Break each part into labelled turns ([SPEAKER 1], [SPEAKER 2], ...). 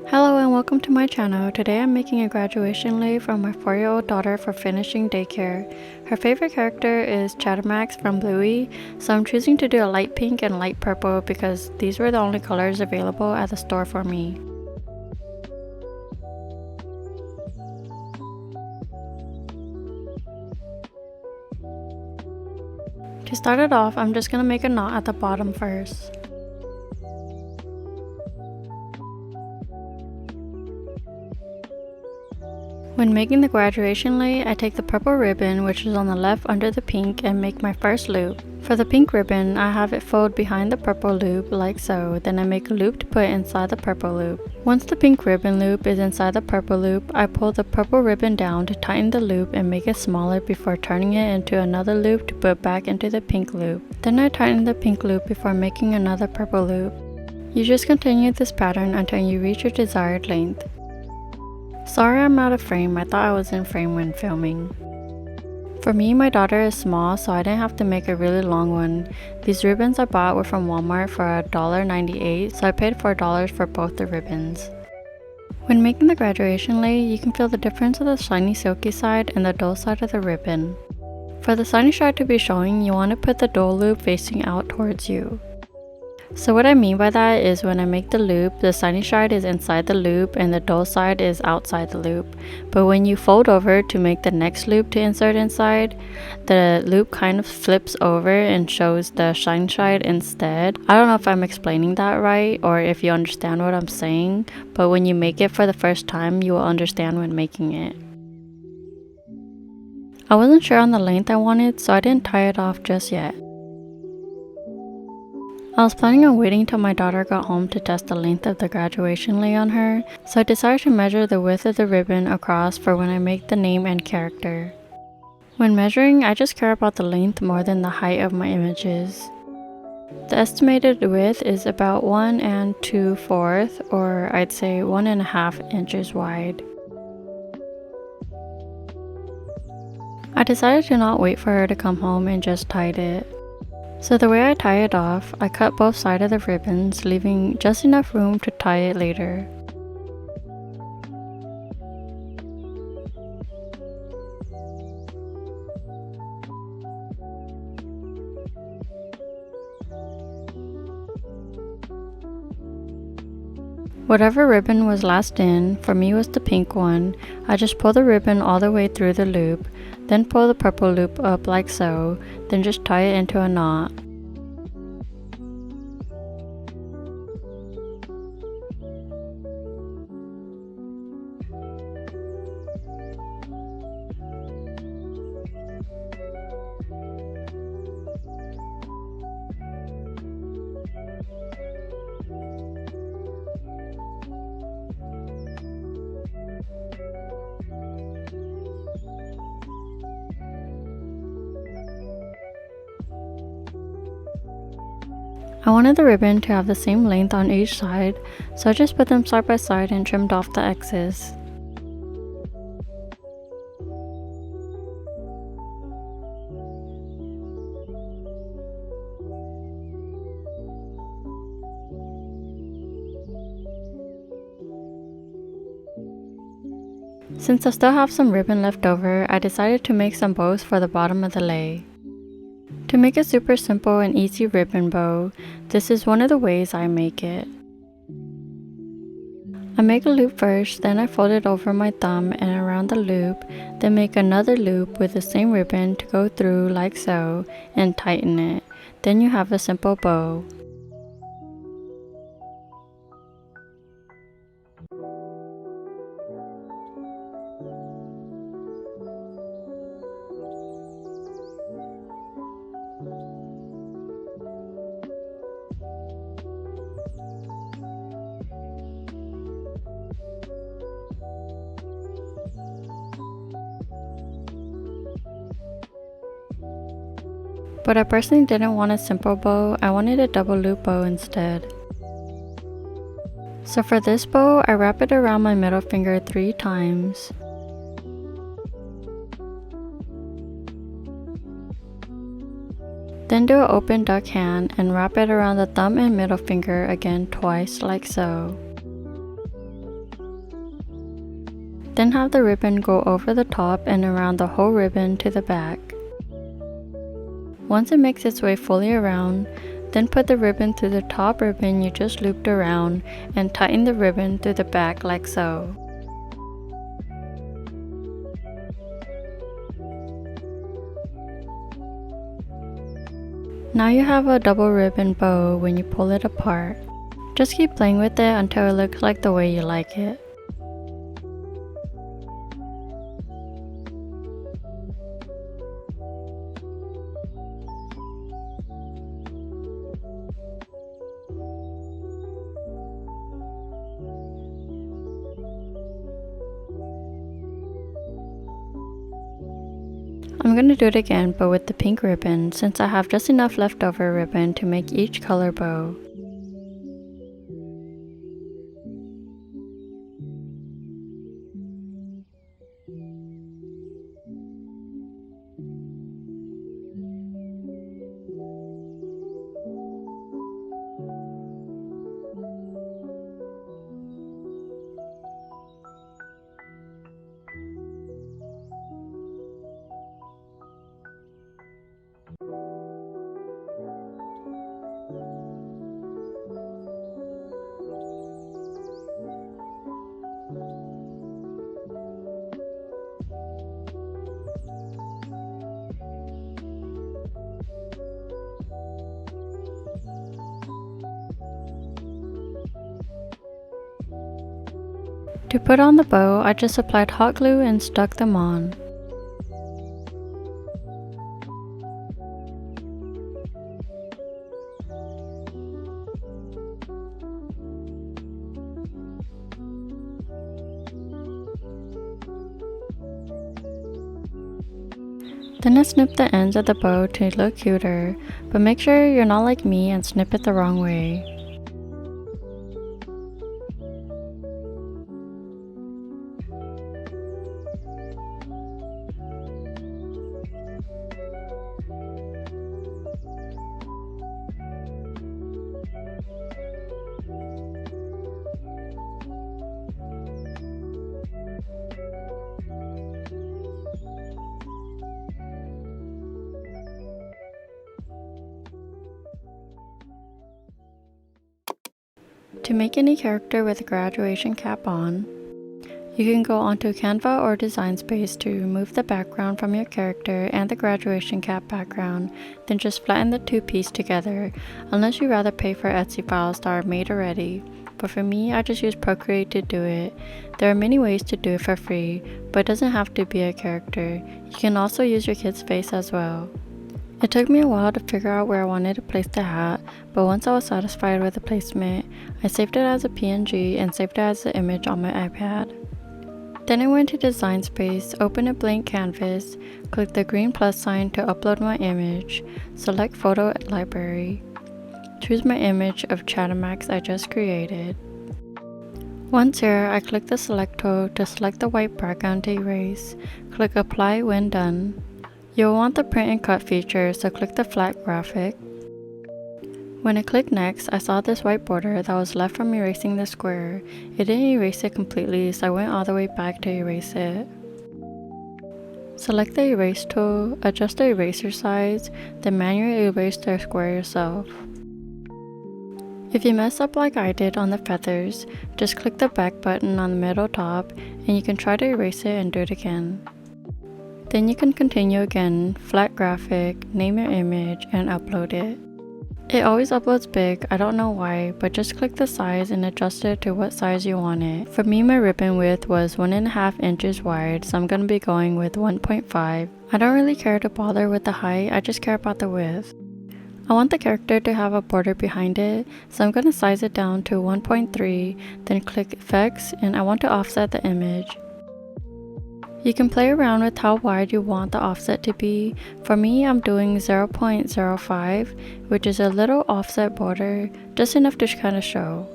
[SPEAKER 1] Hello and welcome to my channel. Today I'm making a graduation lei for my 4-year-old daughter for finishing daycare. Her favorite character is Chattermax from Bluey, so I'm choosing to do a light pink and light purple because these were the only colors available at the store for me. To start it off, I'm just going to make a knot at the bottom first. When making the graduation lei, I take the purple ribbon, which is on the left under the pink, and make my first loop. For the pink ribbon, I have it fold behind the purple loop like so, then I make a loop to put inside the purple loop. Once the pink ribbon loop is inside the purple loop, I pull the purple ribbon down to tighten the loop and make it smaller before turning it into another loop to put back into the pink loop. Then I tighten the pink loop before making another purple loop. You just continue this pattern until you reach your desired length. Sorry I'm out of frame, I thought I was in frame when filming. For me, my daughter is small, so I didn't have to make a really long one. These ribbons I bought were from Walmart for $1.98, so I paid $4 for both the ribbons. When making the graduation lei, you can feel the difference of the shiny silky side and the dull side of the ribbon. For the shiny side to be showing, you want to put the dull loop facing out towards you. So what I mean by that is when I make the loop, the shiny side is inside the loop and the dull side is outside the loop. But when you fold over to make the next loop to insert inside, the loop kind of flips over and shows the shiny side instead. I don't know if I'm explaining that right or if you understand what I'm saying, but when you make it for the first time, you will understand when making it. I wasn't sure on the length I wanted, so I didn't tie it off just yet. I was planning on waiting till my daughter got home to test the length of the graduation lei on her, so I decided to measure the width of the ribbon across for when I make the name and character. When measuring, I just care about the length more than the height of my images. The estimated width is about 1 2/4, or I'd say 1.5 inches wide. I decided to not wait for her to come home and just tied it. So the way I tie it off, I cut both sides of the ribbons, leaving just enough room to tie it later. Whatever ribbon was last in, for me was the pink one, I just pull the ribbon all the way through the loop, then pull the purple loop up like so, then just tie it into a knot. I wanted the ribbon to have the same length on each side, so I just put them side by side and trimmed off the excess. Since I still have some ribbon left over, I decided to make some bows for the bottom of the lei. To make a super simple and easy ribbon bow, this is one of the ways I make it. I make a loop first, then I fold it over my thumb and around the loop, then make another loop with the same ribbon to go through like so and tighten it. Then you have a simple bow. But I personally didn't want a simple bow, I wanted a double loop bow instead. So for this bow, I wrap it around my middle finger 3 times. Then do an open duck hand and wrap it around the thumb and middle finger again twice like so. Then have the ribbon go over the top and around the whole ribbon to the back. Once it makes its way fully around, then put the ribbon through the top ribbon you just looped around and tighten the ribbon through the back like so. Now you have a double ribbon bow when you pull it apart. Just keep playing with it until it looks like the way you like it. I'm gonna do it again, but with the pink ribbon, since I have just enough leftover ribbon to make each color bow. To put on the bow, I just applied hot glue and stuck them on. Then I snip the ends of the bow to look cuter, but make sure you're not like me and snip it the wrong way. To make any character with a graduation cap on, you can go onto Canva or Design Space to remove the background from your character and the graduation cap background, then just flatten the two pieces together, unless you'd rather pay for Etsy files that are made already. But for me, I just use Procreate to do it. There are many ways to do it for free, but it doesn't have to be a character. You can also use your kid's face as well. It took me a while to figure out where I wanted to place the hat, but once I was satisfied with the placement, I saved it as a PNG and saved it as an image on my iPad. Then I went to Design Space, open a blank canvas, click the green plus sign to upload my image, select Photo Library, choose my image of Chattermax I just created. Once here, I click the select tool to select the white background to erase, click Apply when done. You'll want the print and cut feature, so click the flat graphic. When I clicked next, I saw this white border that was left from erasing the square. It didn't erase it completely, so I went all the way back to erase it. Select the erase tool, adjust the eraser size, then manually erase the square yourself. If you mess up like I did on the feathers, just click the back button on the middle top and you can try to erase it and do it again. Then you can continue again, flat graphic, name your image, and upload it. It always uploads big, I don't know why, but just click the size and adjust it to what size you want it. For me, my ribbon width was 1.5 inches wide, so I'm going to be going with 1.5. I don't really care to bother with the height, I just care about the width. I want the character to have a border behind it, so I'm going to size it down to 1.3, then click Effects, and I want to offset the image. You can play around with how wide you want the offset to be. For me, I'm doing 0.05, which is a little offset border, just enough to kind of show.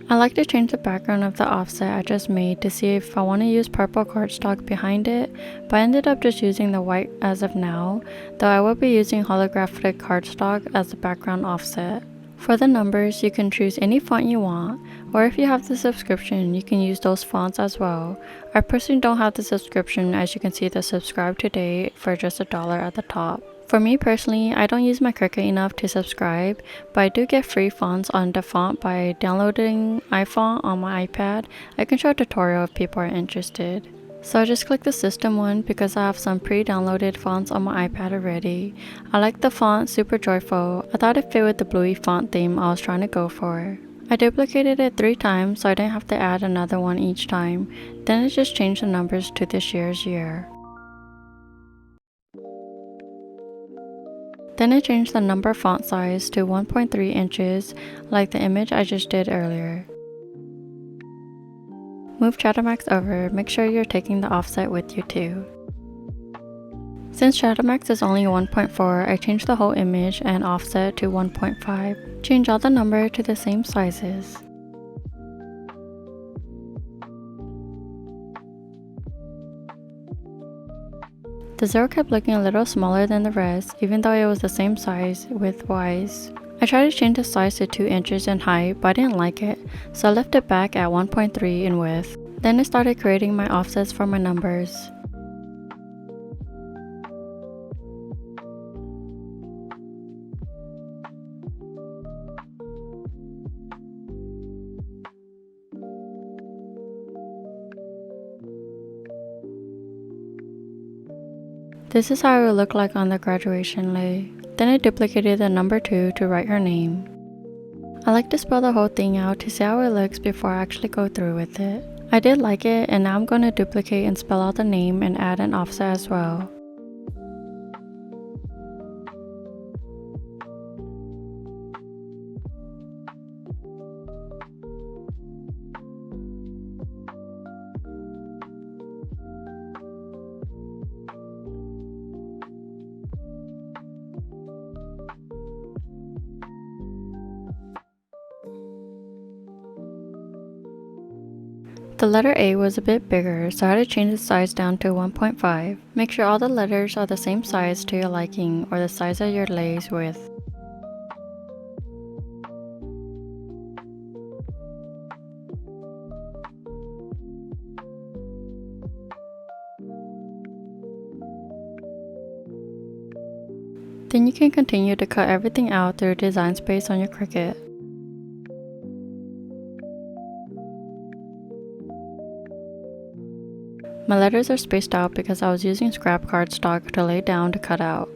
[SPEAKER 1] I like to change the background of the offset I just made to see if I want to use purple cardstock behind it, but I ended up just using the white as of now, though I will be using holographic cardstock as the background offset. For the numbers, you can choose any font you want, Or if you have the subscription, you can use those fonts as well. I personally don't have the subscription, as you can see the subscribe today for just $1 at the top. For me personally, I don't use my Cricut enough to subscribe, but I do get free fonts on the font by downloading iFont on my iPad. I can show a tutorial if people are interested. So I just click the system one because I have some pre-downloaded fonts on my iPad already. I like the font Super Joyful. I thought it fit with the Bluey font theme I was trying to go for. I duplicated it 3 times so I didn't have to add another one each time. Then I just changed the numbers to this year's year. Then I changed the number font size to 1.3 inches like the image I just did earlier. Move Chattermax over, make sure you're taking the offset with you too. Since Chattermax is only 1.4, I changed the whole image and offset to 1.5. Change all the number to the same sizes. The 0 kept looking a little smaller than the rest, even though it was the same size width-wise. I tried to change the size to 2 inches in height, but I didn't like it, so I left it back at 1.3 in width. Then I started creating my offsets for my numbers. This is how it would look like on the graduation lei. Then I duplicated the number 2 to write her name. I like to spell the whole thing out to see how it looks before I actually go through with it. I did like it, and now I'm going to duplicate and spell out the name and add an offset as well. The letter A was a bit bigger, so I had to change the size down to 1.5. Make sure all the letters are the same size to your liking or the size of your lei's width. Then you can continue to cut everything out through design space on your Cricut. My letters are spaced out because I was using scrap cardstock to lay down to cut out.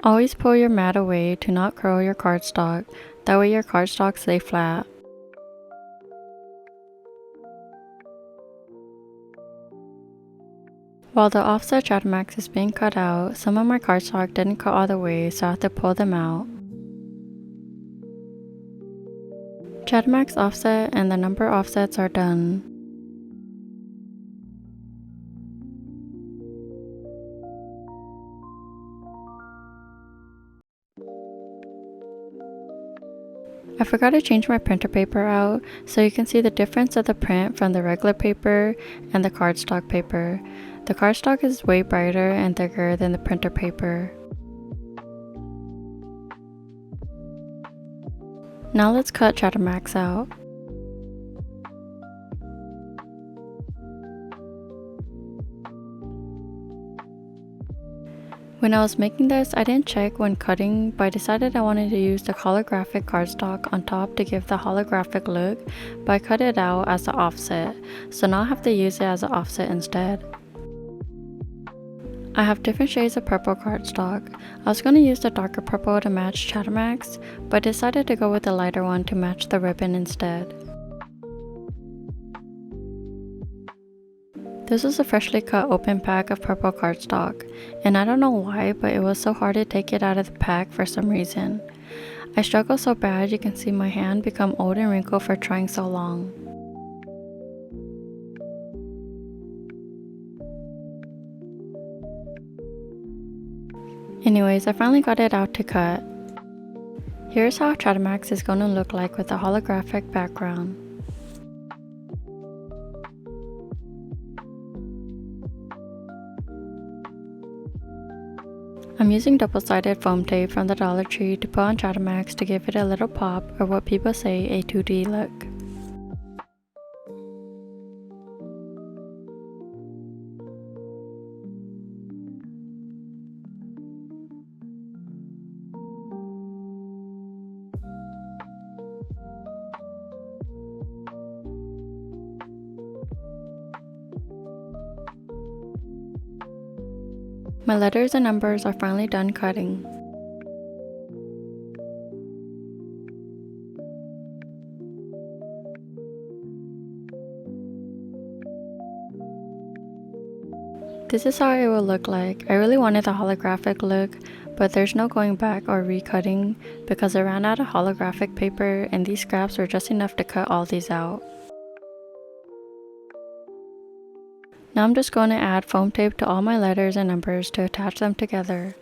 [SPEAKER 1] Always pull your mat away to not curl your cardstock, that way your cardstock stays flat. While the offset Chattermax is being cut out, some of my cardstock didn't cut all the way, so I have to pull them out. Chattermax offset and the number offsets are done. I forgot to change my printer paper out, so you can see the difference of the print from the regular paper and the cardstock paper. The cardstock is way brighter and thicker than the printer paper. Now let's cut Chattermax out. When I was making this, I didn't check when cutting, but I decided I wanted to use the holographic cardstock on top to give the holographic look, but I cut it out as an offset, so now I have to use it as an offset instead. I have different shades of purple cardstock. I was going to use the darker purple to match Chattermax, but decided to go with the lighter one to match the ribbon instead. This was a freshly cut open pack of purple cardstock, and I don't know why, but it was so hard to take it out of the pack for some reason. I struggled so bad you can see my hand become old and wrinkled for trying so long. Anyways, I finally got it out to cut. Here's how Chattermax is going to look like with a holographic background. I'm using double-sided foam tape from the Dollar Tree to put on Chattermax to give it a little pop, or what people say, a 2D look. My letters and numbers are finally done cutting. This is how it will look like. I really wanted the holographic look, but there's no going back or recutting because I ran out of holographic paper and these scraps were just enough to cut all these out. Now I'm just going to add foam tape to all my letters and numbers to attach them together.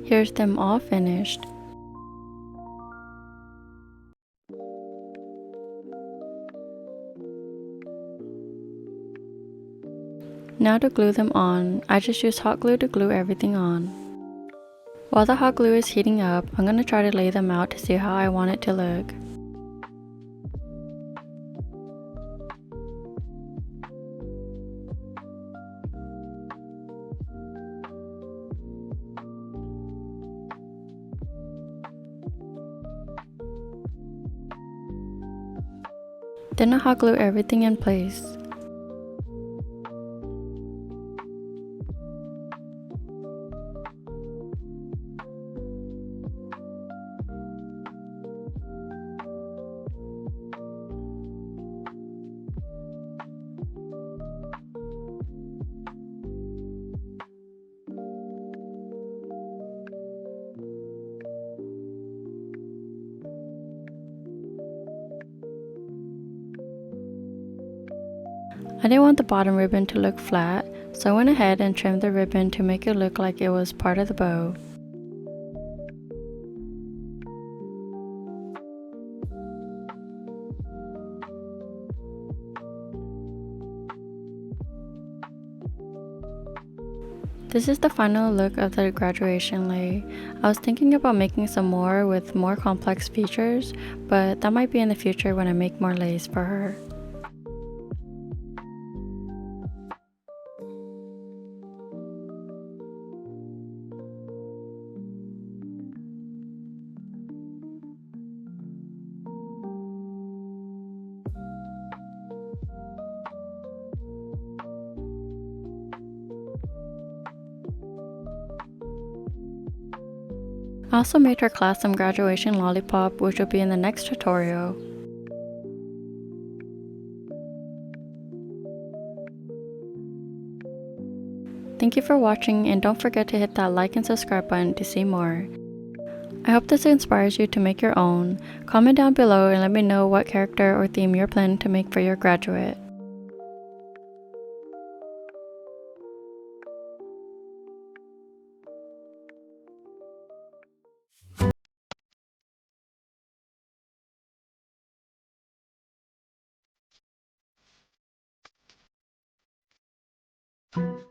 [SPEAKER 1] Here's them all finished. Now to glue them on, I just use hot glue to glue everything on. While the hot glue is heating up, I'm going to try to lay them out to see how I want it to look. Then I hot glue everything in place. I didn't want the bottom ribbon to look flat, so I went ahead and trimmed the ribbon to make it look like it was part of the bow. This is the final look of the graduation lei. I was thinking about making some more with more complex features, but that might be in the future when I make more leis for her. I also made her class some graduation lollipop, which will be in the next tutorial. Thank you for watching, and don't forget to hit that like and subscribe button to see more. I hope this inspires you to make your own. Comment down below and let me know what character or theme you're planning to make for your graduate.